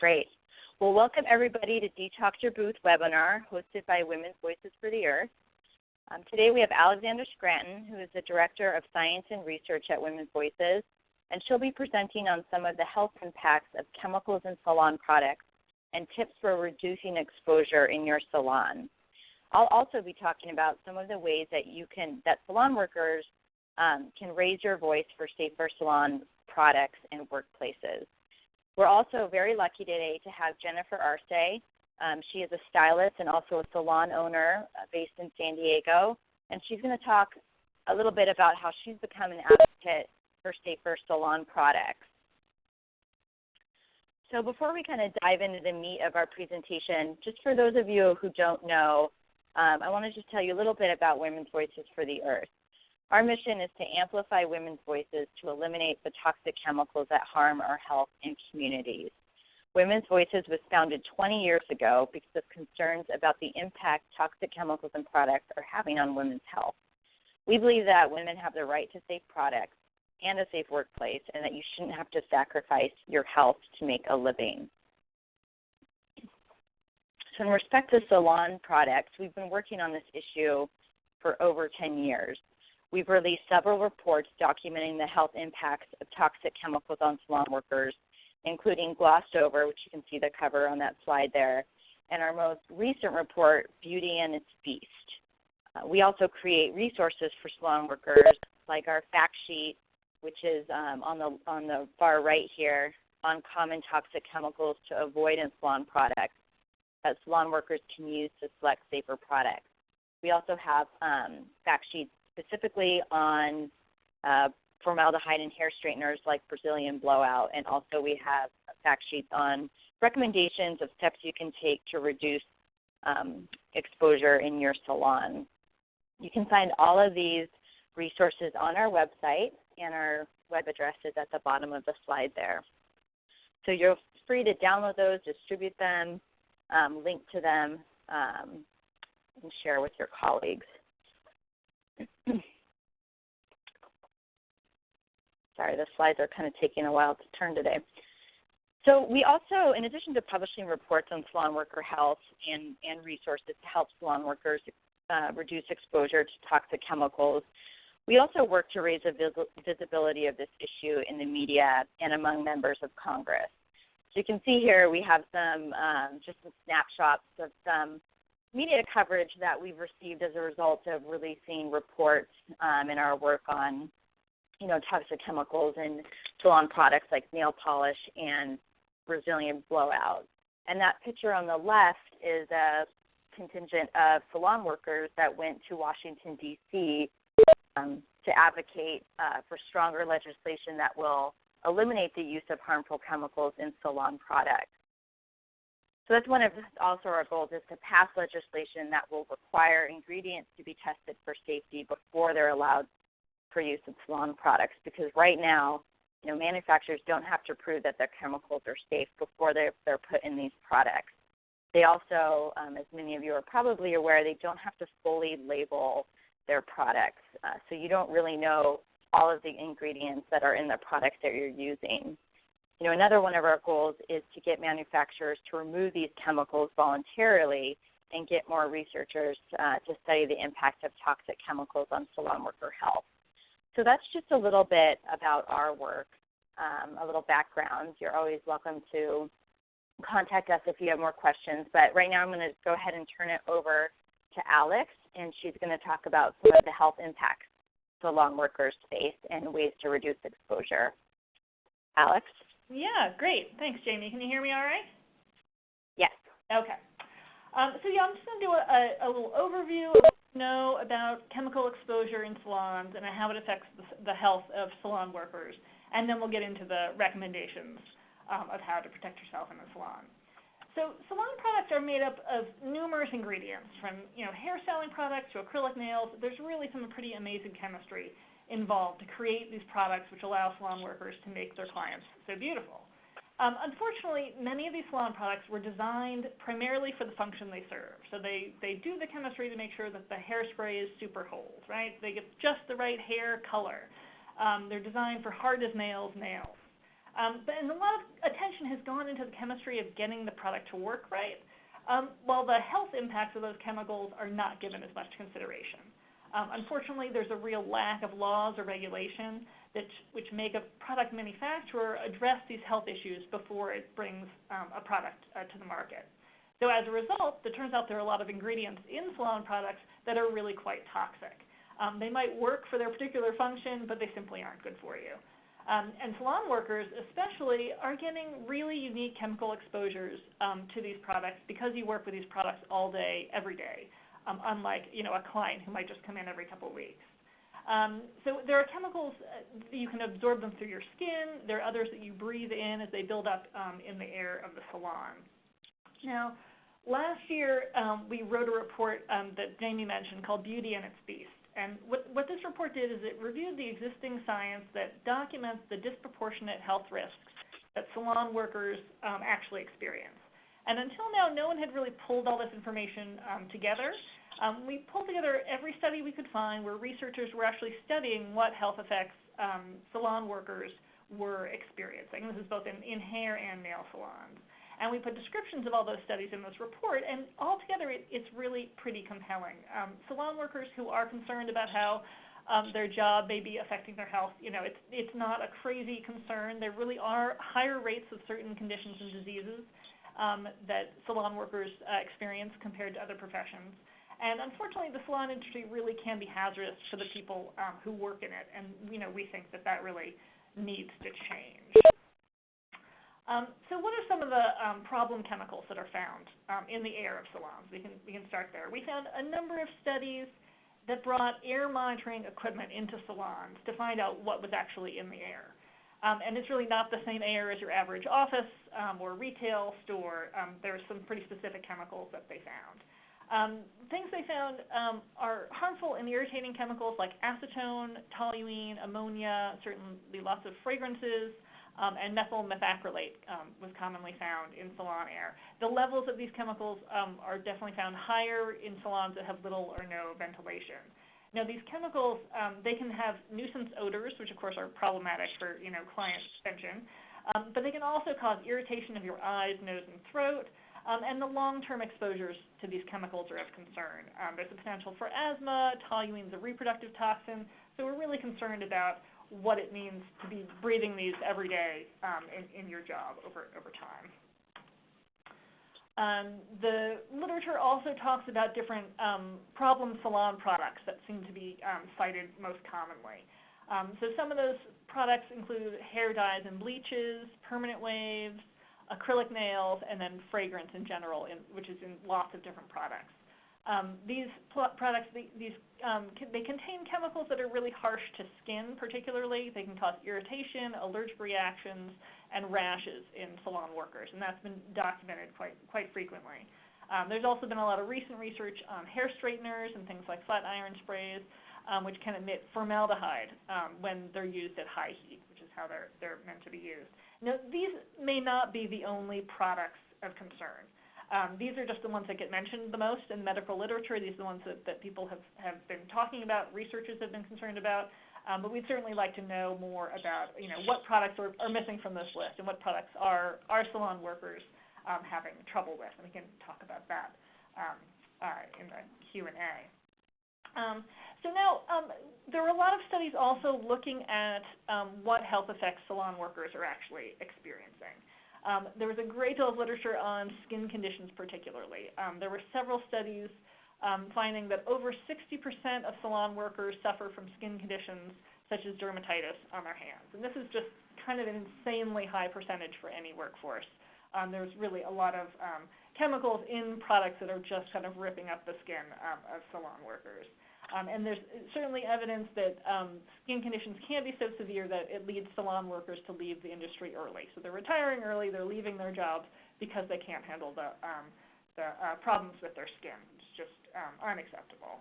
Great. Well, welcome everybody to Detox Your Booth webinar hosted by Women's Voices for the Earth. Today we have Alexandra Scranton, who is the Director of Science and Research at Women's Voices, and she'll be presenting on some of the health impacts of chemicals in salon products and tips for reducing exposure in your salon. I'll also be talking about some of the ways that salon workers can raise your voice for safer salon products and workplaces. We're also very lucky today to have Jennifer Arce. She is a stylist and also a salon owner based in San Diego, and she's going to talk a little bit about how she's become an advocate for safer salon products. So before we kind of dive into the meat of our presentation, just for those of you who don't know, I want to just tell you a little bit about Women's Voices for the Earth. Our mission is to amplify women's voices to eliminate the toxic chemicals that harm our health and communities. Women's Voices was founded 20 years ago because of concerns about the impact toxic chemicals and products are having on women's health. We believe that women have the right to safe products and a safe workplace, and that you shouldn't have to sacrifice your health to make a living. So in respect to salon products, we've been working on this issue for over 10 years. We've released several reports documenting the health impacts of toxic chemicals on salon workers, including Glossed Over, which you can see the cover on that slide there, and our most recent report, Beauty and its Beast. We also create resources for salon workers, like our fact sheet, which is on the far right here, on common toxic chemicals to avoid in salon products that salon workers can use to select safer products. We also have fact sheets specifically on formaldehyde in hair straighteners like Brazilian blowout, and also we have fact sheets on recommendations of steps you can take to reduce exposure in your salon. You can find all of these resources on our website, and our web address is at the bottom of the slide there. So you're free to download those, distribute them, link to them, and share with your colleagues. Sorry, the slides are kind of taking a while to turn today. So we also, in addition to publishing reports on salon worker health and resources to help salon workers reduce exposure to toxic chemicals, we also work to raise the visibility of this issue in the media and among members of Congress. So you can see here we have just some snapshots of some media coverage that we've received as a result of releasing reports in our work on toxic chemicals in salon products like nail polish and Brazilian blowout. And that picture on the left is a contingent of salon workers that went to Washington, D.C. To advocate for stronger legislation that will eliminate the use of harmful chemicals in salon products. So that's one of also our goals, is to pass legislation that will require ingredients to be tested for safety before they're allowed for use in salon products, because right now, manufacturers don't have to prove that their chemicals are safe before they're put in these products. They also, as many of you are probably aware, they don't have to fully label their products, so you don't really know all of the ingredients that are in the products that you're using. Another one of our goals is to get manufacturers to remove these chemicals voluntarily and get more researchers to study the impact of toxic chemicals on salon worker health. So that's just a little bit about our work, a little background. You're always welcome to contact us if you have more questions, but right now I'm going to go ahead and turn it over to Alex, and she's going to talk about some of the health impacts salon workers face and ways to reduce exposure. Alex? Yeah, great. Thanks, Jamie. Can you hear me all right? Yes. Okay. I'm just going to do a little overview of what we know about chemical exposure in salons and how it affects the health of salon workers, and then we'll get into the recommendations of how to protect yourself in the salon. So salon products are made up of numerous ingredients, from hair styling products to acrylic nails. There's really some pretty amazing chemistry involved to create these products, which allow salon workers to make their clients so beautiful. Unfortunately, many of these salon products were designed primarily for the function they serve. So they do the chemistry to make sure that the hairspray is super hold, right? They get just the right hair color. They're designed for hard as nails. And a lot of attention has gone into the chemistry of getting the product to work right, while the health impacts of those chemicals are not given as much consideration. Unfortunately, there's a real lack of laws or regulation which make a product manufacturer address these health issues before it brings a product to the market. So as a result, it turns out there are a lot of ingredients in salon products that are really quite toxic. They might work for their particular function, but they simply aren't good for you. And salon workers especially are getting really unique chemical exposures to these products because you work with these products all day, every day, unlike a client who might just come in every couple of weeks. So there are chemicals you can absorb them through your skin. There are others that you breathe in as they build up in the air of the salon. Now, last year we wrote a report that Jamie mentioned called Beauty and Its Beast. And what this report did is it reviewed the existing science that documents the disproportionate health risks that salon workers actually experience. And until now, no one had really pulled all this information together. We pulled together every study we could find where researchers were actually studying what health effects salon workers were experiencing. This is both in hair and nail salons. And we put descriptions of all those studies in this report, and altogether it's really pretty compelling. Salon workers who are concerned about how their job may be affecting their health, it's not a crazy concern. There really are higher rates of certain conditions and diseases that salon workers experience compared to other professions. And unfortunately, the salon industry really can be hazardous for the people who work in it, and we think that really needs to change. So what are some of the problem chemicals that are found in the air of salons? We can start there. We found a number of studies that brought air monitoring equipment into salons to find out what was actually in the air. And it's really not the same air as your average office or retail store. There are some pretty specific chemicals that they found. Things they found are harmful and irritating chemicals like acetone, toluene, ammonia, certainly lots of fragrances, and methyl methacrylate was commonly found in salon air. The levels of these chemicals are definitely found higher in salons that have little or no ventilation. Now, these chemicals, they can have nuisance odors, which of course are problematic for client attention, but they can also cause irritation of your eyes, nose, and throat. And the long-term exposures to these chemicals are of concern. There's a potential for asthma. Toluene is a reproductive toxin, so we're really concerned about what it means to be breathing these every day in your job over time. The literature also talks about different problem salon products that seem to be cited most commonly. So some of those products include hair dyes and bleaches, permanent waves, acrylic nails, and then fragrance in general, which is in lots of different products. These products, they contain chemicals that are really harsh to skin particularly. They can cause irritation, allergic reactions, and rashes in salon workers, and that's been documented quite frequently. There's also been a lot of recent research on hair straighteners and things like flat iron sprays, which can emit formaldehyde when they're used at high heat, which is how they're meant to be used. Now, these may not be the only products of concern. These are just the ones that get mentioned the most in medical literature. These are the ones that people have been talking about, researchers have been concerned about. But we'd certainly like to know more about what products are missing from this list and what products are salon workers having trouble with. And we can talk about that in the Q&A. So now there are a lot of studies also looking at what health effects salon workers are actually experiencing. There was a great deal of literature on skin conditions particularly. There were several studies finding that over 60% of salon workers suffer from skin conditions such as dermatitis on their hands. And this is just kind of an insanely high percentage for any workforce. There's really a lot of chemicals in products that are just kind of ripping up the skin of salon workers. And there's certainly evidence that skin conditions can be so severe that it leads salon workers to leave the industry early. So they're retiring early, they're leaving their jobs because they can't handle the problems with their skin. It's just unacceptable.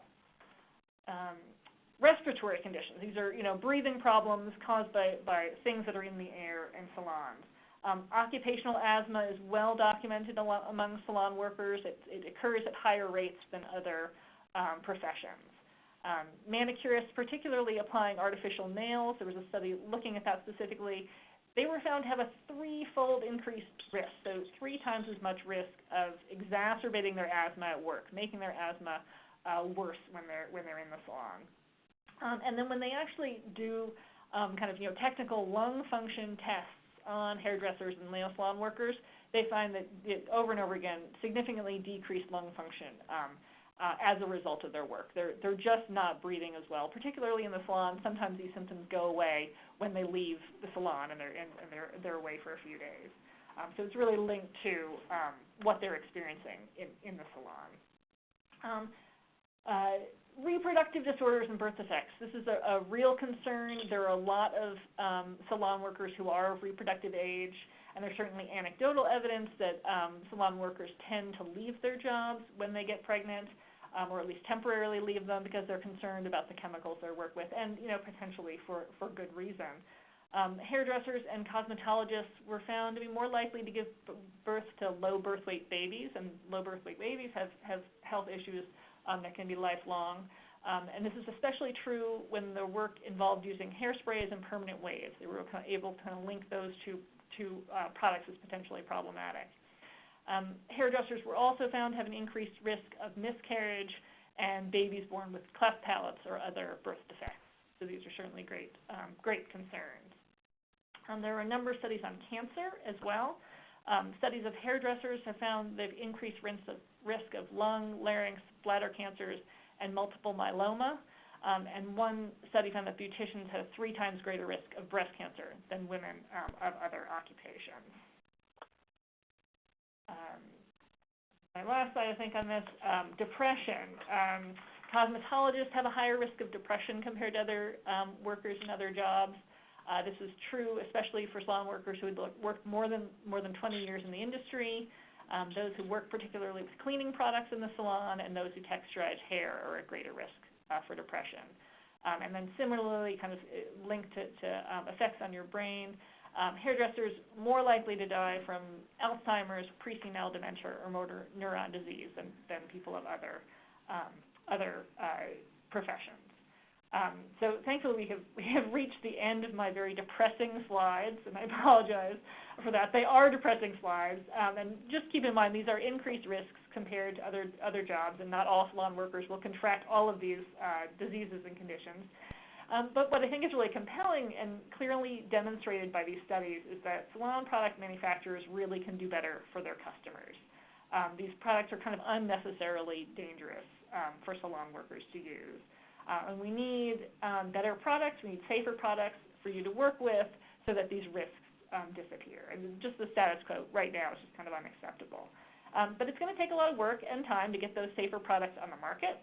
Respiratory conditions. These are breathing problems caused by things that are in the air in salons. Occupational asthma is well documented among salon workers. It occurs at higher rates than other professions. Manicurists, particularly applying artificial nails, there was a study looking at that specifically. they were found to have a 3-fold increased risk, so 3 times as much risk of exacerbating their asthma at work, making their asthma worse when they're in the salon. And then when they actually do technical lung function tests on hairdressers and nail salon workers, they find that over and over again significantly decreased lung function as a result of their work. They're just not breathing as well, particularly in the salon. Sometimes these symptoms go away when they leave the salon and they're away for a few days. So it's really linked to what they're experiencing in the salon. Reproductive disorders and birth defects. This is a real concern. There are a lot of salon workers who are of reproductive age, and there's certainly anecdotal evidence that salon workers tend to leave their jobs when they get pregnant, or at least temporarily leave them because they're concerned about the chemicals they work with, and potentially for good reason. Hairdressers and cosmetologists were found to be more likely to give birth to low birth weight babies, and low birth weight babies have health issues that can be lifelong. And this is especially true when the work involved using hairsprays and permanent waves. They were able to link those two products as potentially problematic. Hairdressers were also found to have an increased risk of miscarriage and babies born with cleft palates or other birth defects. So these are certainly great concerns. There are a number of studies on cancer as well. Studies of hairdressers have found they've increased risk of lung, larynx, bladder cancers, and multiple myeloma. And one study found that beauticians had a 3 times greater risk of breast cancer than women of other occupations. My last slide, I think, on this, depression. Cosmetologists have a higher risk of depression compared to other workers in other jobs. This is true especially for salon workers who had worked more than 20 years in the industry, those who work particularly with cleaning products in the salon, and those who texturize hair are at greater risk for depression. And then similarly, kind of linked to effects on your brain, hairdressers more likely to die from Alzheimer's, presenile dementia, or motor neuron disease than people of other professions. So thankfully we have reached the end of my very depressing slides, and I apologize for that. They are depressing slides, and just keep in mind these are increased risks compared to other jobs, and not all salon workers will contract all of these diseases and conditions. But what I think is really compelling and clearly demonstrated by these studies is that salon product manufacturers really can do better for their customers. These products are kind of unnecessarily dangerous for salon workers to use. And we need better products, we need safer products for you to work with so that these risks disappear. And just the status quo right now is just kind of unacceptable. But it's going to take a lot of work and time to get those safer products on the market.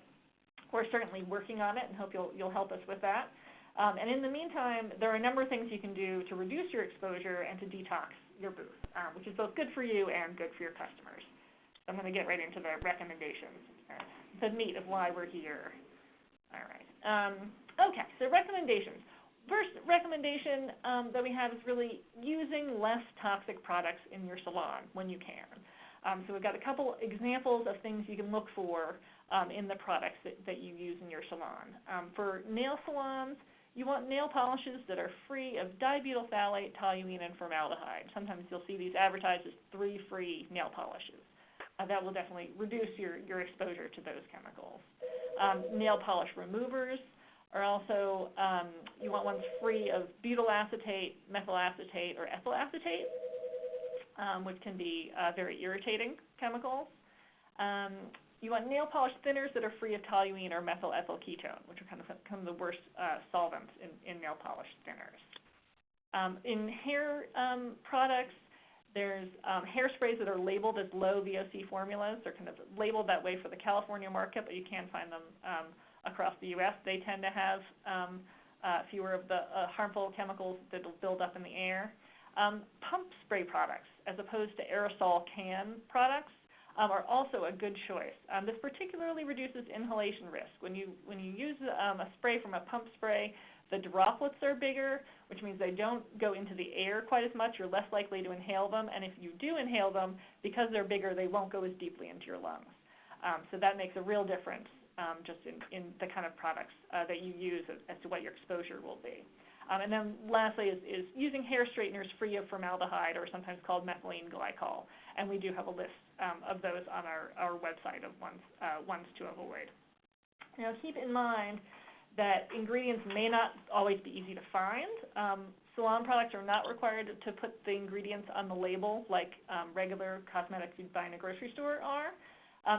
We're certainly working on it and hope you'll help us with that. And in the meantime, there are a number of things you can do to reduce your exposure and to detox your booth, which is both good for you and good for your customers. So I'm going to get right into the recommendations, the meat of why we're here. All right. Okay, so recommendations. First recommendation that we have is really using less toxic products in your salon when you can. So we've got a couple examples of things you can look for in the products that you use in your salon. For nail salons, you want nail polishes that are free of dibutyl phthalate, toluene, and formaldehyde. Sometimes you'll see these advertised as 3 free nail polishes. That will definitely reduce your exposure to those chemicals. Nail polish removers are also, you want ones free of butyl acetate, methyl acetate, or ethyl acetate, which can be very irritating chemicals. You want nail polish thinners that are free of toluene or methyl ethyl ketone, which are kind of the worst solvents in nail polish thinners. In hair products, there's hairsprays that are labeled as low VOC formulas. They're kind of labeled that way for the California market, but you can find them across the U.S. They tend to have fewer of the harmful chemicals that will build up in the air. Pump spray products, as opposed to aerosol can products, are also a good choice. This particularly reduces inhalation risk. When you use a spray from a pump spray, the droplets are bigger, which means they don't go into the air quite as much. You're less likely to inhale them, and if you do inhale them, because they're bigger, they won't go as deeply into your lungs. So that makes a real difference just in the kind of products that you use as to what your exposure will be. And then lastly is using hair straighteners free of formaldehyde, or sometimes called methylene glycol. And we do have a list of those on our website of ones to avoid. Now keep in mind that ingredients may not always be easy to find. Salon products are not required to put the ingredients on the label like regular cosmetics you'd buy in a grocery store are.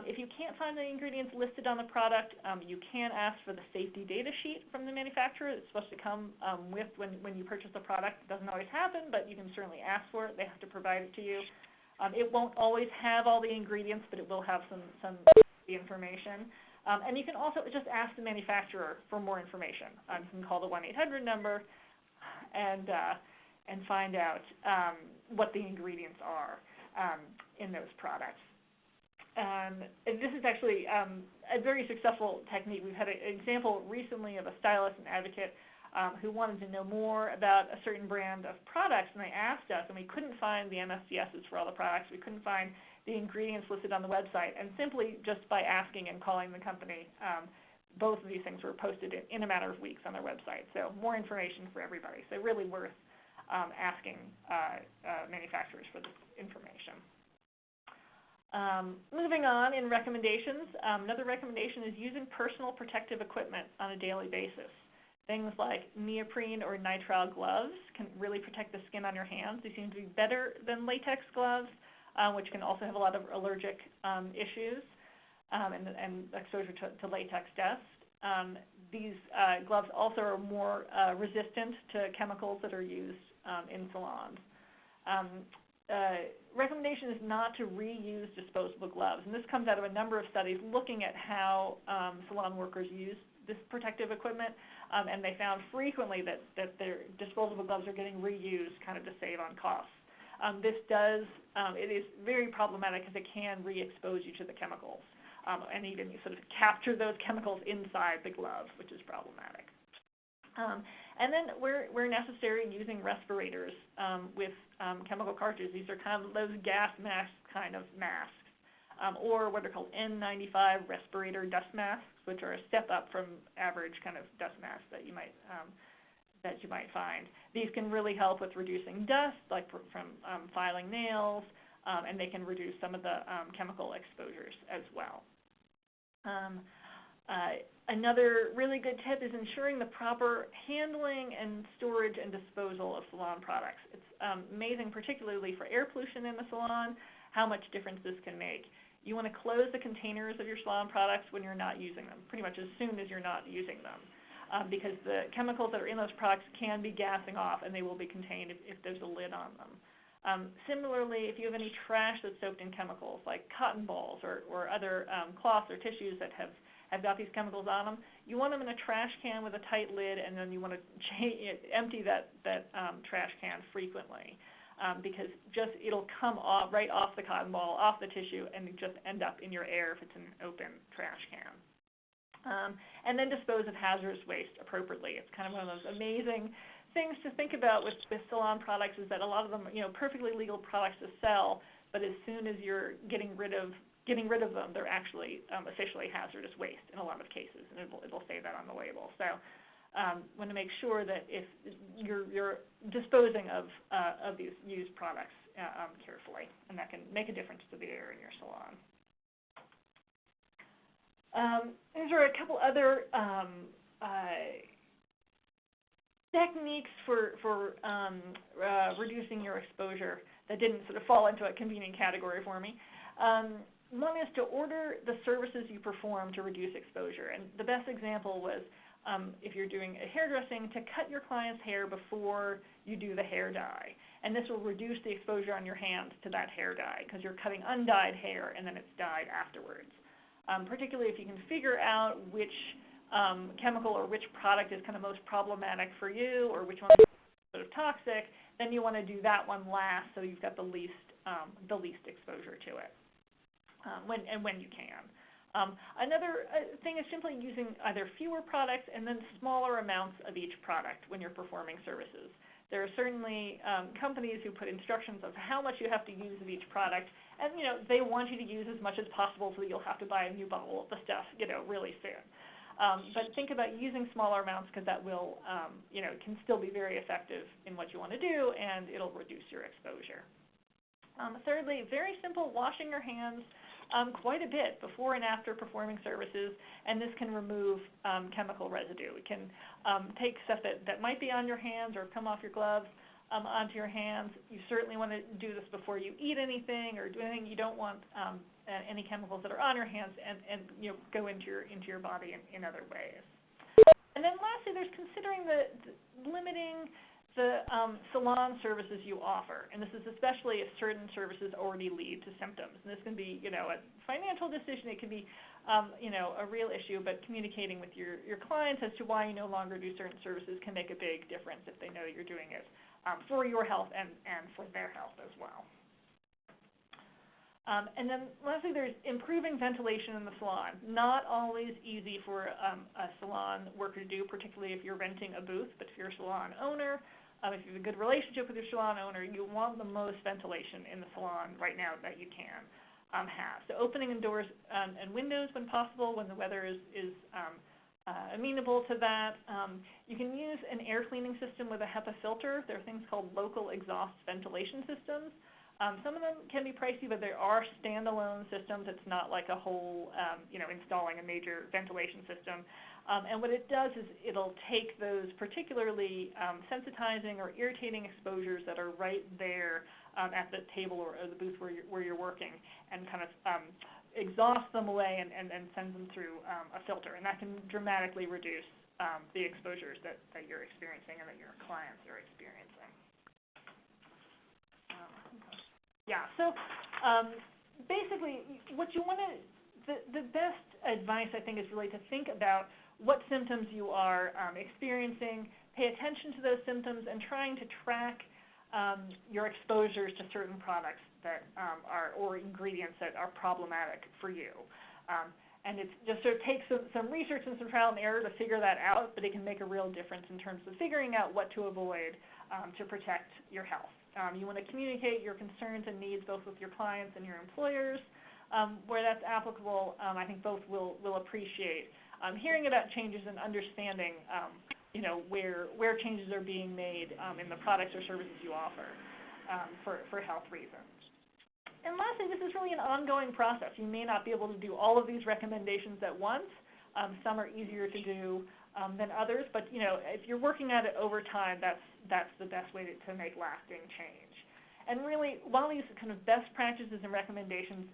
If you can't find the ingredients listed on the product, you can ask for the safety data sheet from the manufacturer. It's supposed to come with when you purchase the product. It doesn't always happen, but you can certainly ask for it. They have to provide it to you. It won't always have all the ingredients, but it will have some information. And you can also just ask the manufacturer for more information. You can call the 1-800 number and find out what the ingredients are in those products. And this is actually a very successful technique. We've had an example recently of a stylist and advocate who wanted to know more about a certain brand of products, and they asked us, and we couldn't find the MSDSs for all the products. We couldn't find the ingredients listed on the website, and simply just by asking and calling the company, both of these things were posted in a matter of weeks on their website. So more information for everybody. So really worth asking manufacturers for this information. Moving on in recommendations, another recommendation is using personal protective equipment on a daily basis. Things like neoprene or nitrile gloves can really protect the skin on your hands. They seem to be better than latex gloves, which can also have a lot of allergic issues and exposure to latex dust. These gloves also are more resistant to chemicals that are used in salons. Recommendation is not to reuse disposable gloves, and this comes out of a number of studies looking at how salon workers use this protective equipment, and they found frequently that their disposable gloves are getting reused kind of to save on costs. It is very problematic because it can re-expose you to the chemicals, and even you sort of capture those chemicals inside the glove, which is problematic. And then where necessary, using respirators with chemical cartridges. These are kind of those gas mask kind of masks, or what are called N95 respirator dust masks, which are a step up from average kind of dust masks that you might find. These can really help with reducing dust, like from filing nails, and they can reduce some of the chemical exposures as well. Another really good tip is ensuring the proper handling and storage and disposal of salon products. It's amazing, particularly for air pollution in the salon, how much difference this can make. You want to close the containers of your salon products when you're not using them, pretty much as soon as you're not using them, because the chemicals that are in those products can be gassing off, and they will be contained if there's a lid on them. Similarly, if you have any trash that's soaked in chemicals, like cotton balls or other cloths or tissues that have got these chemicals on them, you want them in a trash can with a tight lid, and then you want to empty that trash can frequently, because it'll come right off the cotton ball, off the tissue, and just end up in your air if it's an open trash can. And then dispose of hazardous waste appropriately. It's kind of one of those amazing things to think about with salon products, is that a lot of them, perfectly legal products to sell, but as soon as you're getting rid of them, they're actually officially hazardous waste in a lot of cases, and it'll say that on the label. So want to make sure that if you're disposing of these used products carefully, and that can make a difference to the air in your salon. These are a couple other techniques for reducing your exposure that didn't sort of fall into a convenient category for me. One is to order the services you perform to reduce exposure. And the best example was if you're doing a hairdressing, to cut your client's hair before you do the hair dye. And this will reduce the exposure on your hands to that hair dye, because you're cutting undyed hair and then it's dyed afterwards. Particularly if you can figure out which chemical or which product is kind of most problematic for you, or which one is sort of toxic, then you want to do that one last, so you've got the least exposure to it. When you can. Another thing is simply using either fewer products and then smaller amounts of each product when you're performing services. There are certainly companies who put instructions of how much you have to use of each product, and they want you to use as much as possible, so that you'll have to buy a new bottle of the stuff really soon. But think about using smaller amounts because that will, can still be very effective in what you want to do, and it'll reduce your exposure. Thirdly, very simple, washing your hands quite a bit before and after performing services, and this can remove chemical residue. It can take stuff that might be on your hands or come off your gloves onto your hands. You certainly want to do this before you eat anything or do anything. You don't want any chemicals that are on your hands and go into your body in other ways. And then lastly, there's considering limiting the salon services you offer, and this is especially if certain services already lead to symptoms. And this can be, a financial decision. It can be, a real issue. But communicating with your clients as to why you no longer do certain services can make a big difference if they know you're doing it for your health and for their health as well. And then lastly, there's improving ventilation in the salon. Not always easy for a salon worker to do, particularly if you're renting a booth. But if you're a salon owner, if you have a good relationship with your salon owner, you want the most ventilation in the salon right now that you can have. So opening doors and windows when possible, when the weather is amenable to that. You can use an air cleaning system with a HEPA filter. There are things called local exhaust ventilation systems. Some of them can be pricey, but there are standalone systems. It's not like a whole, installing a major ventilation system. And what it does is it'll take those particularly sensitizing or irritating exposures that are right there at the table or the booth where you're working and kind of exhaust them away and send them through a filter. And that can dramatically reduce the exposures that you're experiencing and that your clients are experiencing. So basically what you want to, the best advice I think is really to think about what symptoms you are experiencing, pay attention to those symptoms, and trying to track your exposures to certain products that or ingredients that are problematic for you. And it just sort of takes some research and some trial and error to figure that out, but it can make a real difference in terms of figuring out what to avoid to protect your health. You want to communicate your concerns and needs both with your clients and your employers. Where that's applicable, I think both will appreciate hearing about changes and understanding where changes are being made in the products or services you offer for health reasons. And lastly, this is really an ongoing process. You may not be able to do all of these recommendations at once. Some are easier to do than others, but if you're working at it over time, that's the best way to make lasting change. And really, while these kind of best practices and recommendations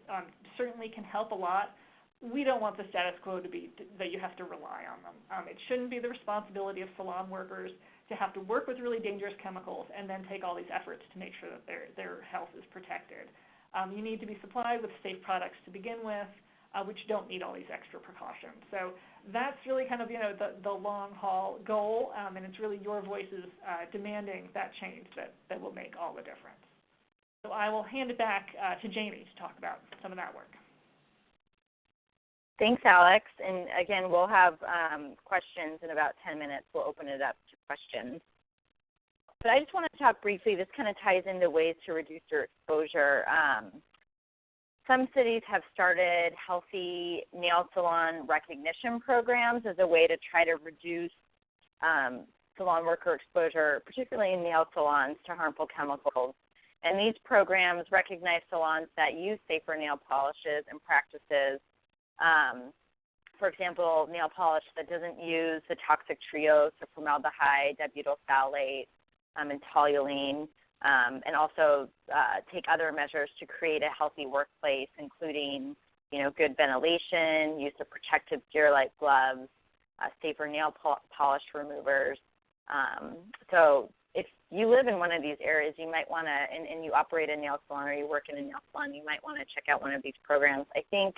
certainly can help a lot, we don't want the status quo to be that you have to rely on them. It shouldn't be the responsibility of salon workers to have to work with really dangerous chemicals and then take all these efforts to make sure that their health is protected. You need to be supplied with safe products to begin with, which don't need all these extra precautions. So that's really kind of the long haul goal, and it's really your voices demanding that change that will make all the difference. So I will hand it back to Jamie to talk about some of that work. Thanks, Alex. And again, we'll have questions in about 10 minutes. We'll open it up to questions. But I just want to talk briefly. This kind of ties into ways to reduce your exposure. Some cities have started healthy nail salon recognition programs as a way to try to reduce salon worker exposure, particularly in nail salons, to harmful chemicals. And these programs recognize salons that use safer nail polishes and practices. For example, nail polish that doesn't use the toxic trios of formaldehyde, dibutyl phthalate, and toluene, and also take other measures to create a healthy workplace, including good ventilation, use of protective gear like gloves, safer nail polish removers. So if you live in one of these areas, you might want to, and you operate a nail salon or you work in a nail salon, you might want to check out one of these programs. I think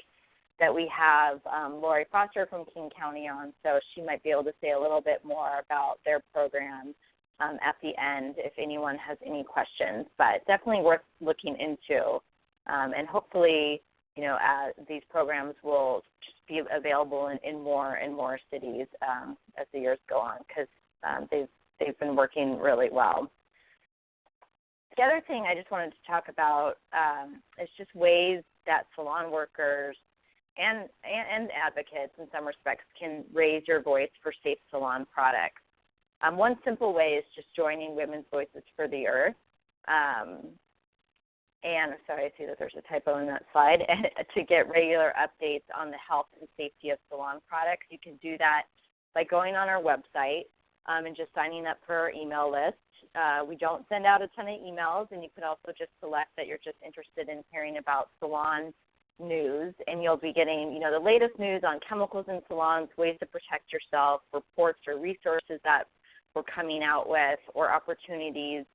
that we have Lori Foster from King County on, so she might be able to say a little bit more about their program at the end if anyone has any questions. But definitely worth looking into, and hopefully, these programs will just be available in more and more cities as the years go on, because they've been working really well. The other thing I just wanted to talk about is just ways that salon workers and advocates in some respects can raise your voice for safe salon products. One simple way is just joining Women's Voices for the Earth. And sorry, I see that there's a typo in that slide. And to get regular updates on the health and safety of salon products, you can do that by going on our website and just signing up for our email list. We don't send out a ton of emails, and you can also just select that you're just interested in hearing about salon news, and you'll be getting, the latest news on chemicals in salons, ways to protect yourself, reports or resources that we're coming out with, or opportunities,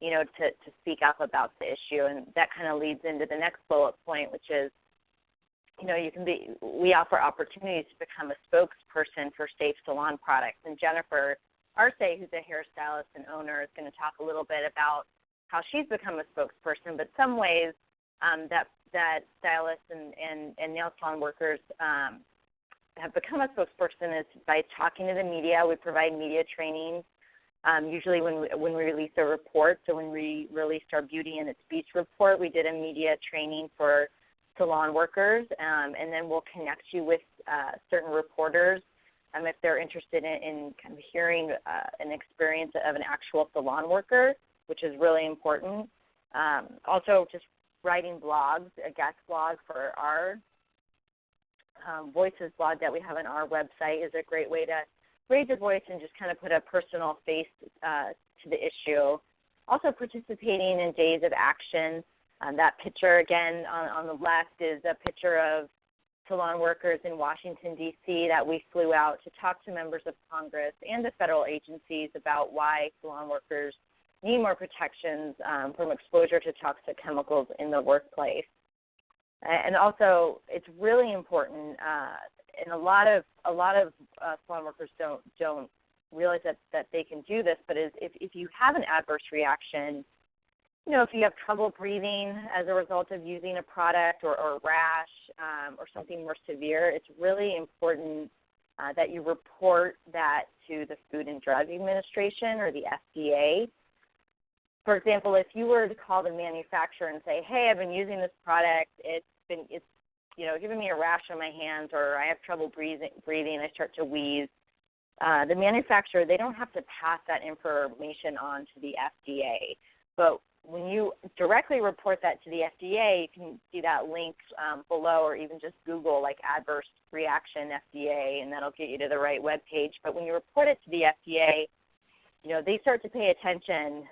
to speak up about the issue. And that kind of leads into the next bullet point, which is, we offer opportunities to become a spokesperson for safe salon products. And Jennifer Arce, who's a hairstylist and owner, is going to talk a little bit about how she's become a spokesperson, but some ways that stylists and nail salon workers have become a spokesperson is by talking to the media. We provide media training, usually when we release a report. So when we released our Beauty and Its Beast report, we did a media training for salon workers, and then we'll connect you with certain reporters if they're interested in kind of hearing an experience of an actual salon worker, which is really important. Also, just writing blogs, a guest blog for our Voices blog that we have on our website is a great way to raise your voice and just kind of put a personal face to the issue. Also participating in days of action. That picture, again, on the left is a picture of salon workers in Washington, D.C. that we flew out to talk to members of Congress and the federal agencies about why salon workers need more protections from exposure to toxic chemicals in the workplace. And also, it's really important, and a lot of salon workers don't realize that they can do this, but if you have an adverse reaction, if you have trouble breathing as a result of using a product or rash or something more severe, it's really important that you report that to the Food and Drug Administration or the FDA. For example, if you were to call the manufacturer and say, hey, I've been using this product, it's giving me a rash on my hands, or I have trouble breathing, I start to wheeze, the manufacturer, they don't have to pass that information on to the FDA. But when you directly report that to the FDA, you can see that link below, or even just Google adverse reaction FDA, and that'll get you to the right web page. But when you report it to the FDA, they start to pay attention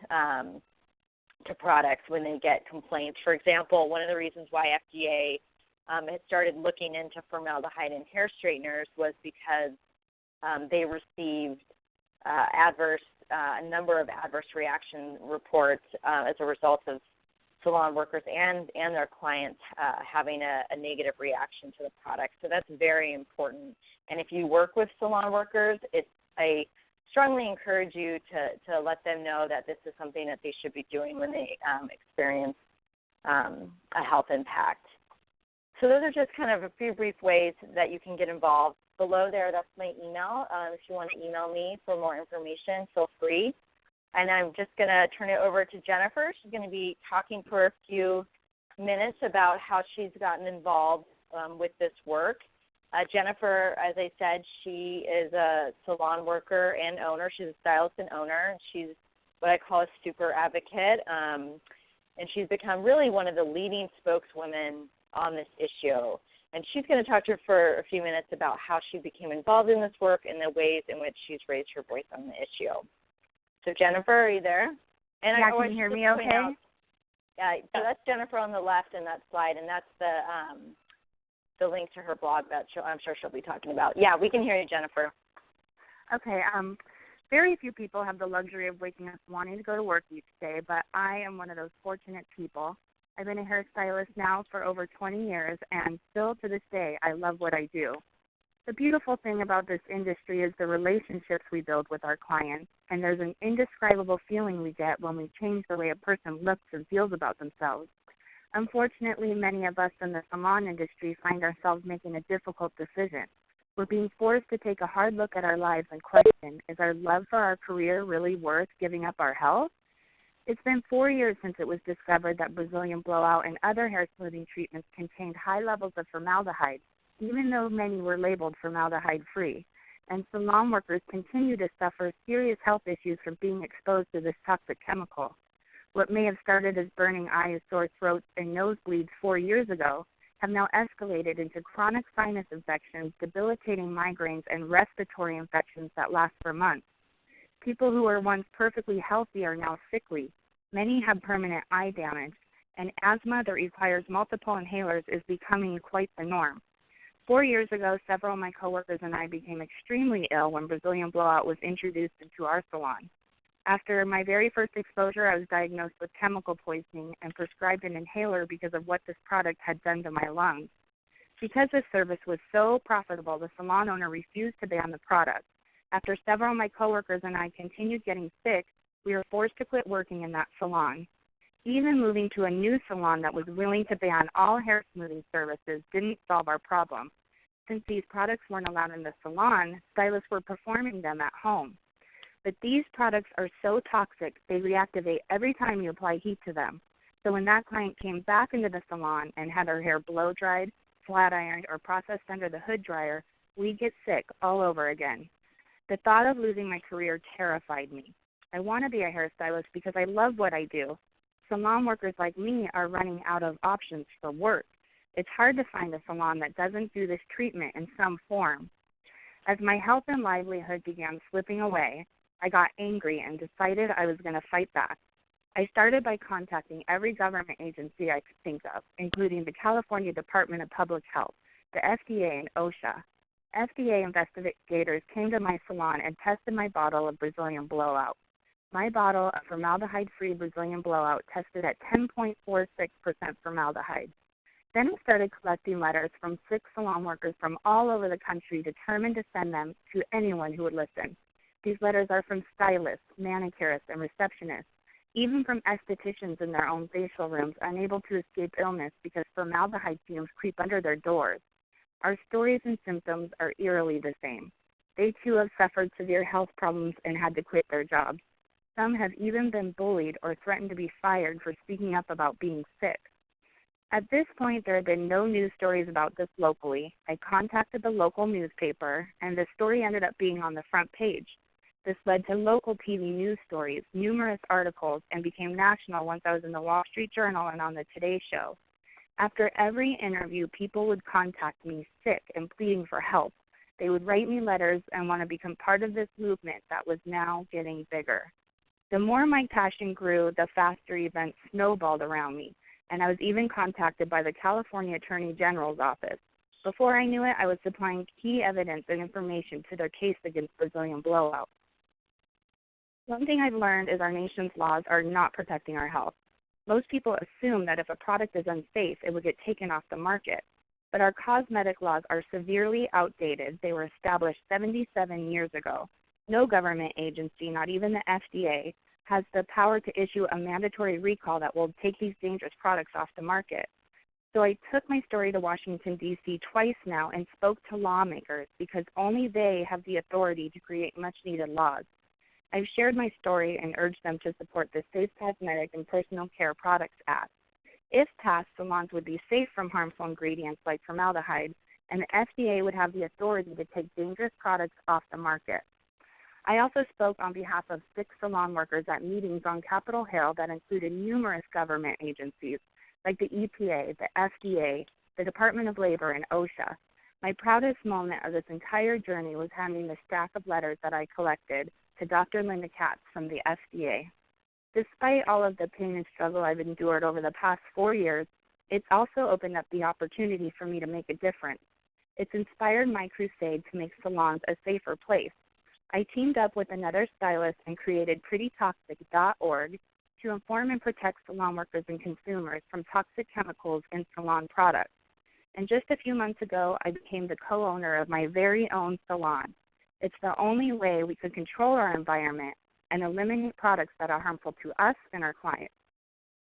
to products when they get complaints. For example, one of the reasons why FDA had started looking into formaldehyde in hair straighteners was because they received a number of adverse reaction reports as a result of salon workers and their clients having a negative reaction to the product. So that's very important. And if you work with salon workers, I strongly encourage you to let them know that this is something that they should be doing when they experience a health impact. So those are just kind of a few brief ways that you can get involved. Below there, that's my email. If you want to email me for more information, feel free. And I'm just going to turn it over to Jennifer. She's going to be talking for a few minutes about how she's gotten involved with this work. Jennifer, as I said, she is a salon worker and owner. She's a stylist and owner. She's what I call a super advocate. And she's become really one of the leading spokeswomen on this issue. And she's going to talk to her for a few minutes about how she became involved in this work and the ways in which she's raised her voice on the issue. So, Jennifer, are you there? And yeah, can you hear me okay? So that's Jennifer on the left in that slide, and that's the link to her blog that I'm sure she'll be talking about. Yeah, we can hear you, Jennifer. Okay. Very few people have the luxury of waking up wanting to go to work each day, but I am one of those fortunate people. I've been a hairstylist now for over 20 years, and still to this day, I love what I do. The beautiful thing about this industry is the relationships we build with our clients, and there's an indescribable feeling we get when we change the way a person looks and feels about themselves. Unfortunately, many of us in the salon industry find ourselves making a difficult decision. We're being forced to take a hard look at our lives and question, is our love for our career really worth giving up our health? It's been 4 years since it was discovered that Brazilian blowout and other hair smoothing treatments contained high levels of formaldehyde, even though many were labeled formaldehyde-free, and salon workers continue to suffer serious health issues from being exposed to this toxic chemical. What may have started as burning eyes, sore throats, and nosebleeds 4 years ago have now escalated into chronic sinus infections, debilitating migraines, and respiratory infections that last for months. People who were once perfectly healthy are now sickly. Many have permanent eye damage, and asthma that requires multiple inhalers is becoming quite the norm. 4 years ago, several of my coworkers and I became extremely ill when Brazilian blowout was introduced into our salon. After my very first exposure, I was diagnosed with chemical poisoning and prescribed an inhaler because of what this product had done to my lungs. Because this service was so profitable, the salon owner refused to ban the product. After several of my coworkers and I continued getting sick, we were forced to quit working in that salon. Even moving to a new salon that was willing to ban all hair smoothing services didn't solve our problem. Since these products weren't allowed in the salon, stylists were performing them at home. But these products are so toxic, they reactivate every time you apply heat to them. So when that client came back into the salon and had her hair blow-dried, flat-ironed, or processed under the hood dryer, we'd get sick all over again. The thought of losing my career terrified me. I want to be a hairstylist because I love what I do. Salon workers like me are running out of options for work. It's hard to find a salon that doesn't do this treatment in some form. As my health and livelihood began slipping away, I got angry and decided I was going to fight back. I started by contacting every government agency I could think of, including the California Department of Public Health, the FDA, and OSHA. FDA investigators came to my salon and tested my bottle of Brazilian blowout. My bottle of formaldehyde-free Brazilian blowout tested at 10.46% formaldehyde. Then I started collecting letters from 6 salon workers from all over the country, determined to send them to anyone who would listen. These letters are from stylists, manicurists, and receptionists, even from estheticians in their own facial rooms, unable to escape illness because formaldehyde fumes creep under their doors. Our stories and symptoms are eerily the same. They too have suffered severe health problems and had to quit their jobs. Some have even been bullied or threatened to be fired for speaking up about being sick. At this point, there had been no news stories about this locally. I contacted the local newspaper, and the story ended up being on the front page. This led to local TV news stories, numerous articles, and became national once I was in the Wall Street Journal and on the Today Show. After every interview, people would contact me sick and pleading for help. They would write me letters and want to become part of this movement that was now getting bigger. The more my passion grew, the faster events snowballed around me, and I was even contacted by the California Attorney General's office. Before I knew it, I was supplying key evidence and information to their case against Brazilian blowout. One thing I've learned is our nation's laws are not protecting our health. Most people assume that if a product is unsafe, it would get taken off the market. But our cosmetic laws are severely outdated. They were established 77 years ago. No government agency, not even the FDA, has the power to issue a mandatory recall that will take these dangerous products off the market. So I took my story to Washington, D.C. twice now and spoke to lawmakers because only they have the authority to create much-needed laws. I've shared my story and urged them to support the Safe Cosmetic and Personal Care Products Act. If passed, salons would be safe from harmful ingredients like formaldehyde, and the FDA would have the authority to take dangerous products off the market. I also spoke on behalf of 6 salon workers at meetings on Capitol Hill that included numerous government agencies like the EPA, the FDA, the Department of Labor, and OSHA. My proudest moment of this entire journey was handing the stack of letters that I collected to Dr. Linda Katz from the FDA. Despite all of the pain and struggle I've endured over the past 4 years, it's also opened up the opportunity for me to make a difference. It's inspired my crusade to make salons a safer place. I teamed up with another stylist and created PrettyToxic.org to inform and protect salon workers and consumers from toxic chemicals in salon products. And just a few months ago, I became the co-owner of my very own salon. It's the only way we could control our environment and eliminate products that are harmful to us and our clients.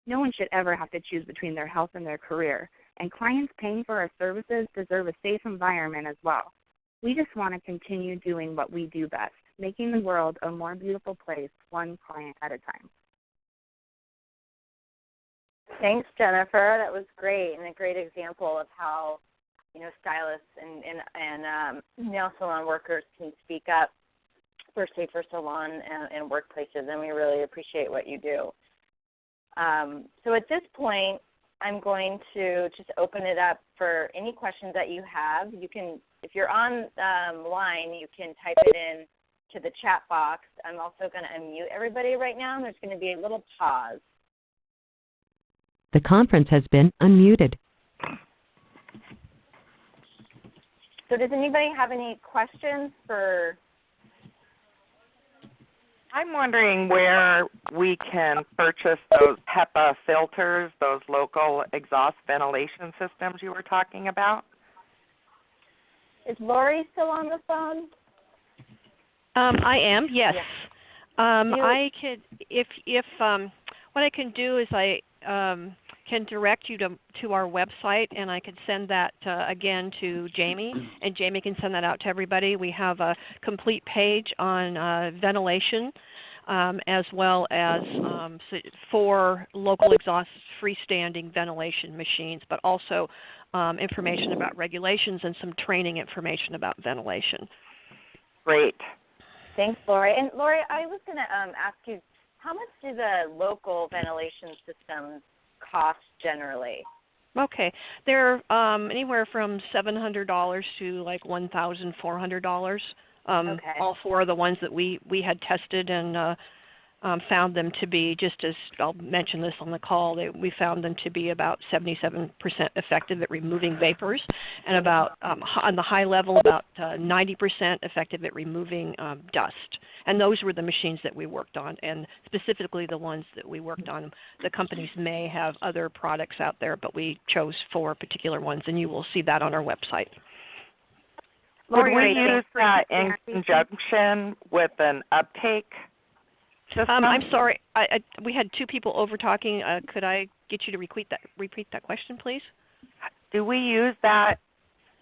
No one should ever have to choose between their health and their career, and clients paying for our services deserve a safe environment as well. We just want to continue doing what we do best, making the world a more beautiful place, one client at a time. Thanks, Jennifer. That was great and a great example of how stylists and nail salon workers can speak up for safer salon and workplaces, and we really appreciate what you do. So at this point, I'm going to just open it up for any questions that you have. You can, if you're on line, you can type it in to the chat box. I'm also going to unmute everybody right now, and there's going to be a little pause. The conference has been unmuted. So does anybody have any questions for? I'm wondering where we can purchase those HEPA filters, those local exhaust ventilation systems you were talking about. Is Lori still on the phone? I am, yes. Yeah. I could, what I can do is I can direct you to our website, and I could send that again to Jamie, and Jamie can send that out to everybody. We have a complete page on ventilation, as well as for local exhaust freestanding ventilation machines, but also information about regulations and some training information about ventilation. Great. Thanks, Lori. And Lori, I was going to ask you, how much do the local ventilation systems cost generally? Okay, they're anywhere from $700 to like $1,400. Okay. All four of the ones that we had tested and found them to be, just as I'll mention this on the call, we found them to be about 77% effective at removing vapors, and about on the high level about 90% effective at removing dust. And those were the machines that we worked on, and specifically the ones that we worked on. The companies may have other products out there, but we chose 4 particular ones, and you will see that on our website. Would we use that in conjunction with an uptake system? I'm sorry, we had 2 people over talking. Could I get you to repeat that question, please? Do we use that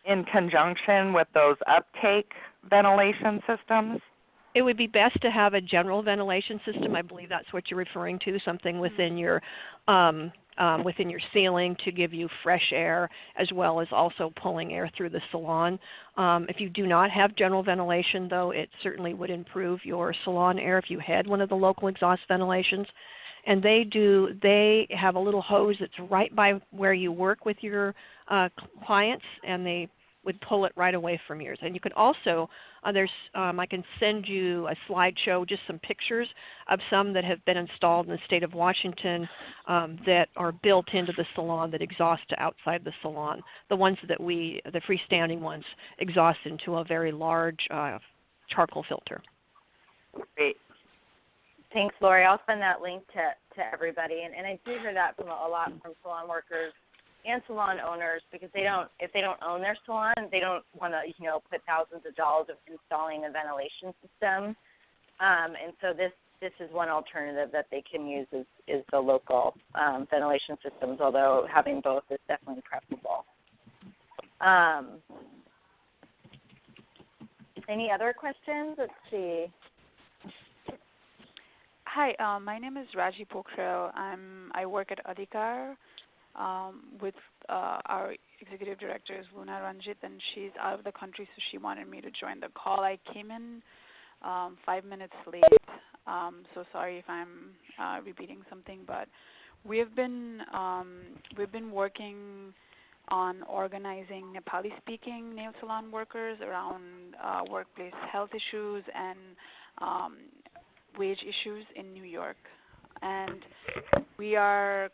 in conjunction with those uptake ventilation systems? It would be best to have a general ventilation system. I believe that's what you're referring to, something within your ceiling to give you fresh air, as well as also pulling air through the salon. If you do not have general ventilation, though, it certainly would improve your salon air if you had one of the local exhaust ventilations. And they have a little hose that's right by where you work with your clients, and they would pull it right away from yours. And you can also, I can send you a slideshow, just some pictures of some that have been installed in the state of Washington that are built into the salon that exhaust to outside the salon. The ones that the freestanding ones, exhaust into a very large charcoal filter. Great. Thanks, Lori. I'll send that link to everybody. And I do hear that from a lot from salon workers and salon owners, because if they don't own their salon, they don't want to put thousands of dollars of installing a ventilation system. And so this is one alternative that they can use is the local ventilation systems, although having both is definitely preferable. Any other questions? Let's see. Hi, my name is Raji Pokhrel. I work at Adhikar with our executive director is Luna Ranjit, and she's out of the country, so she wanted me to join the call. I came in 5 minutes late, so sorry if I'm repeating something, but we've been working on organizing Nepali-speaking nail salon workers around workplace health issues and wage issues in New York, and we are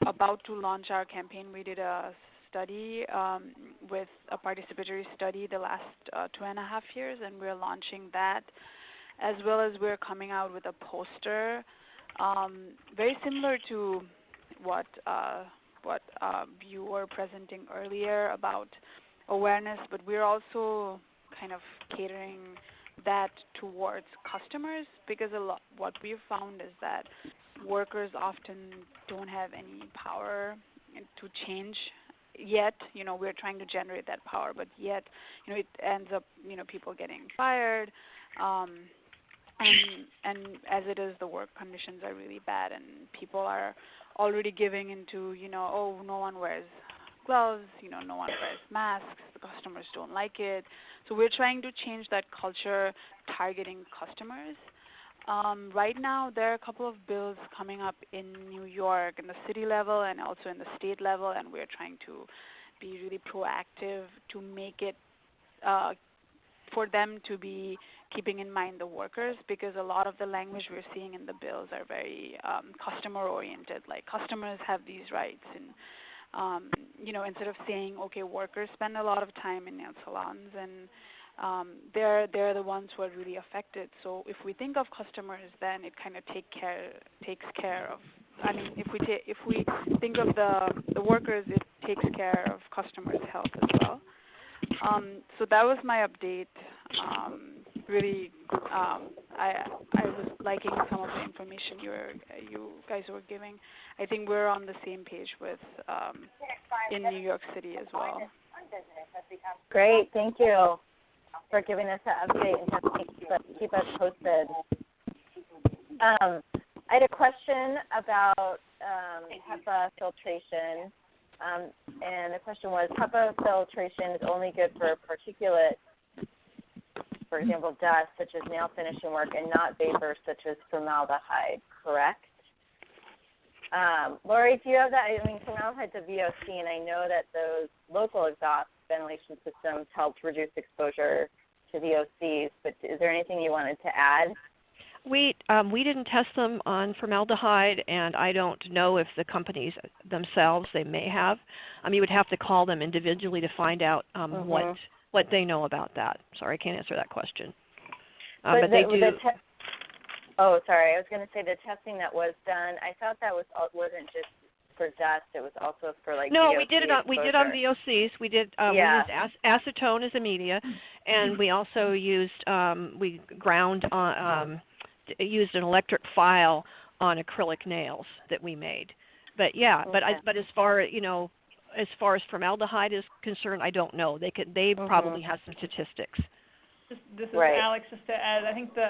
about to launch our campaign. We did a study with a participatory study the last 2.5 years, and we're launching that, as well as we're coming out with a poster very similar to what you were presenting earlier about awareness, but we're also kind of catering that towards customers, because what we've found is that workers often don't have any power to change yet. We're trying to generate that power, but yet, it ends up, people getting fired, and as it is, the work conditions are really bad, and people are already giving into, oh, no one wears gloves, no one wears masks, the customers don't like it. So we're trying to change that culture targeting customers. Right now, there are a couple of bills coming up in New York in the city level and also in the state level, and we're trying to be really proactive to make it for them to be keeping in mind the workers, because a lot of the language we're seeing in the bills are very customer-oriented. Like, customers have these rights, and instead of saying, okay, workers spend a lot of time in nail salons, and they're the ones who are really affected. So if we think of customers, then it kind of takes care of. I mean, if we think of the workers, it takes care of customers' health as well. So that was my update. Really, I was liking some of the information you guys were giving. I think we're on the same page with in New York City as well. Great, thank you for giving us that update and just keep us posted. I had a question about HEPA filtration, and the question was, HEPA filtration is only good for particulate, for example, dust, such as nail finishing work, and not vapors such as formaldehyde, correct? Lori, do you have that? I mean, formaldehyde's a VOC, and I know that those local exhaust ventilation systems helped reduce exposure to VOCs, but is there anything you wanted to add? We didn't test them on formaldehyde, and I don't know if the companies themselves, they may have. You would have to call them individually to find out what they know about that. Sorry, I can't answer that question. But they do. Oh, sorry. I was going to say the testing that was done, I thought that wasn't just for dust. It was also for VOC we did on VOCs. We did. We used acetone as a media, and we also used we ground used an electric file on acrylic nails that we made. But but as far as formaldehyde is concerned, I don't know. They probably have some statistics. This is Alex. Just to add, I think the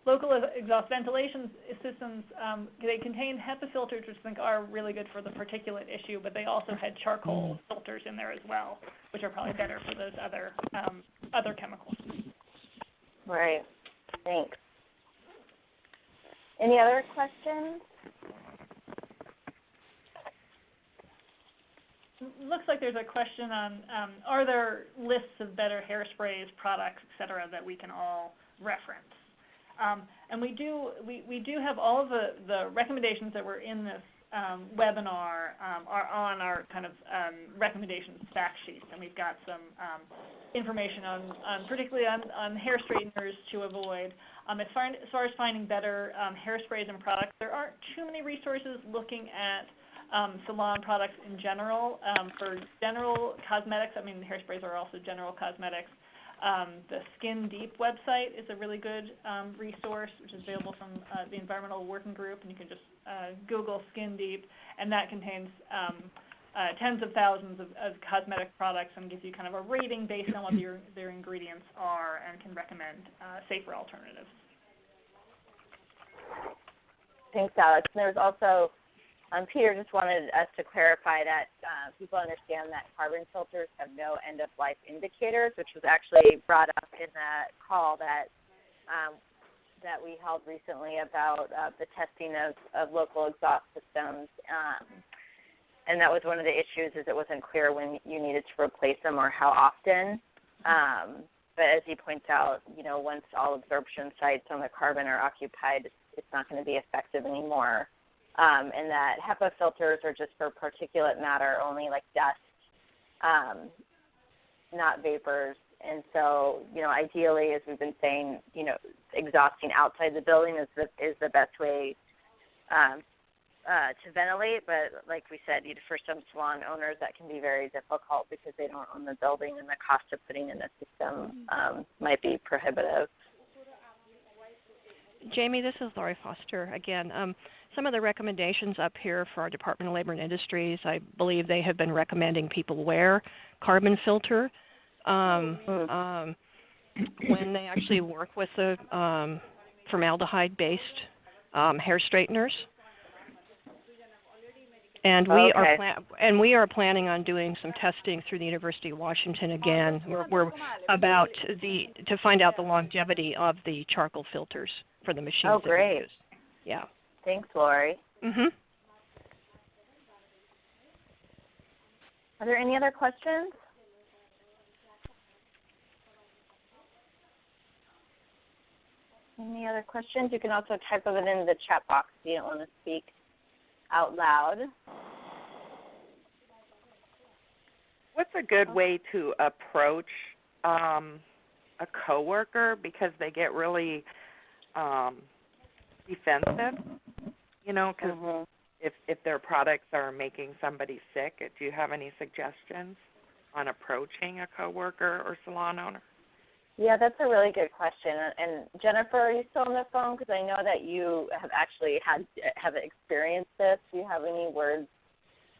local exhaust ventilation systems, they contain HEPA filters, which I think are really good for the particulate issue, but they also had charcoal filters in there as well, which are probably better for those other chemicals. Right. Thanks. Any other questions? Looks like there's a question on are there lists of better hairsprays, products, et cetera, that we can all reference? And we do have all of the recommendations that were in this webinar are on our kind of recommendations fact sheets, and we've got some information on particularly on hair straighteners to avoid. As far as finding better hairsprays and products, there aren't too many resources looking at salon products in general. For general cosmetics, I mean, hairsprays are also general cosmetics. The Skin Deep website is a really good resource, which is available from the Environmental Working Group, and you can just Google Skin Deep, and that contains tens of thousands of cosmetic products and gives you kind of a rating based on what their ingredients are and can recommend safer alternatives. Thanks, Alex. And there's also Peter just wanted us to clarify that people understand that carbon filters have no end-of-life indicators, which was actually brought up in the call that we held recently about the testing of local exhaust systems. And that was one of the issues, is it wasn't clear when you needed to replace them or how often. But as he points out, once all absorption sites on the carbon are occupied, it's not going to be effective anymore. And that HEPA filters are just for particulate matter, only like dust, not vapors. And so, ideally, as we've been saying, exhausting outside the building is the best way to ventilate. But like we said, for some salon owners, that can be very difficult because they don't own the building, and the cost of putting in a system might be prohibitive. Jamie, this is Lori Foster again. Some of the recommendations up here for our Department of Labor and Industries, I believe they have been recommending people wear carbon filter when they actually work with the formaldehyde-based hair straighteners. And we are planning on doing some testing through the University of Washington again. We're about to find out the longevity of the charcoal filters for the machines that we use. Yeah. Thanks, Lori. Mhm. Are there any other questions? Any other questions? You can also type them in the chat box if you don't want to speak out loud. What's a good way to approach a coworker, because they get really defensive, because if their products are making somebody sick? Do you have any suggestions on approaching a coworker or salon owner? Yeah, that's a really good question. And Jennifer, are you still on the phone? Because I know that you have actually have experienced this. Do you have any words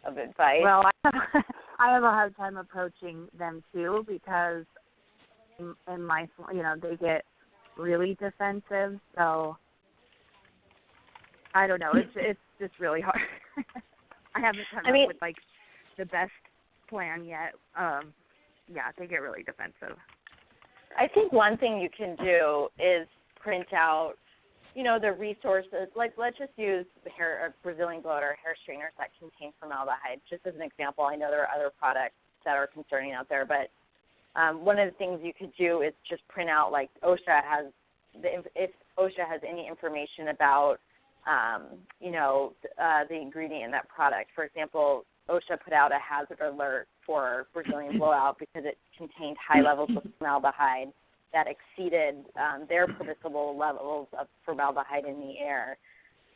of advice? Well, I have a hard time approaching them too, because in my, they get really defensive. So I don't know. It's just really hard. I haven't come up with like the best plan yet. Yeah, they get really defensive. I think one thing you can do is print out, the resources. Like, let's just use Brazilian blowout or hair straighteners that contain formaldehyde. Just as an example, I know there are other products that are concerning out there, but one of the things you could do is just print out, like, if OSHA has any information about, the ingredient in that product. For example, OSHA put out a hazard alert for Brazilian blowout because it contained high levels of formaldehyde that exceeded their permissible levels of formaldehyde in the air.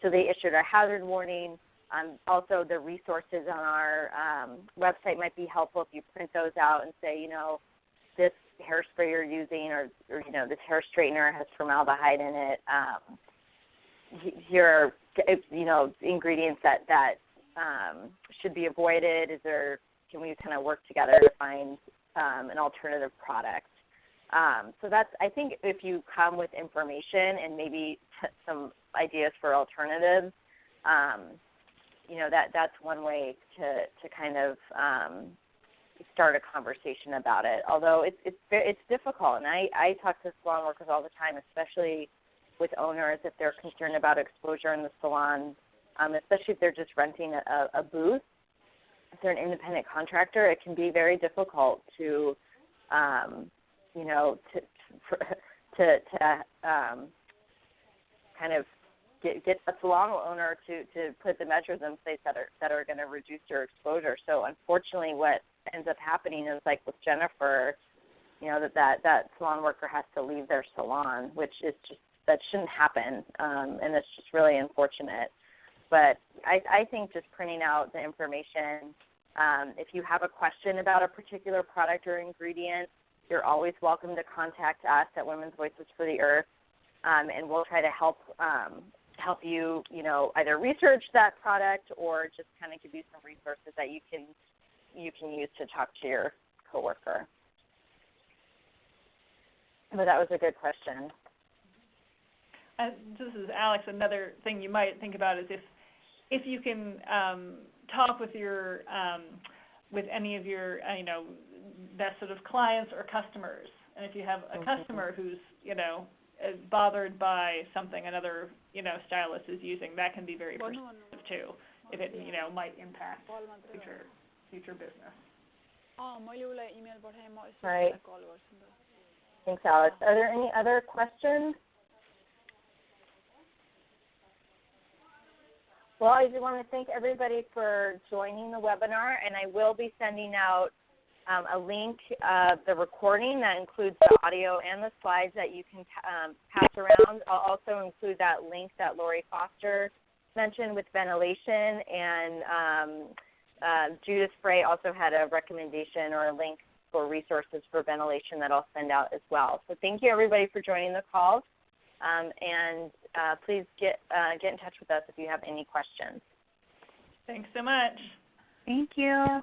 So they issued a hazard warning. Also, the resources on our website might be helpful if you print those out and say, this hairspray you're using or this hair straightener has formaldehyde in it. Here are, ingredients that should be avoided. Can we kind of work together to find an alternative product? So I think if you come with information and maybe some ideas for alternatives, that's one way to kind of start a conversation about it. Although it's difficult, and I talk to salon workers all the time, especially with owners if they're concerned about exposure in the salon, especially if they're just renting a booth. If they're an independent contractor, it can be very difficult to kind of get a salon owner to put the measures in place that are going to reduce your exposure. So unfortunately, what ends up happening is, like with Jennifer, that salon worker has to leave their salon, which is that shouldn't happen, and it's just really unfortunate. But I think just printing out the information, if you have a question about a particular product or ingredient, you're always welcome to contact us at Women's Voices for the Earth, and we'll try to help you, either research that product or just kind of give you some resources that you can use to talk to your coworker. But that was a good question. This is Alex. Another thing you might think about is if you can talk with with any of your best sort of clients or customers, and if you have a customer who's bothered by something another stylist is using, that can be very persuasive too, if it might impact future business. Right. Thanks, Alex. Are there any other questions? Well, I just want to thank everybody for joining the webinar, and I will be sending out a link of the recording that includes the audio and the slides that you can pass around. I'll also include that link that Lori Foster mentioned with ventilation, and Judith Frey also had a recommendation or a link for resources for ventilation that I'll send out as well. So thank you, everybody, for joining the call. And please get in touch with us if you have any questions. Thanks so much. Thank you.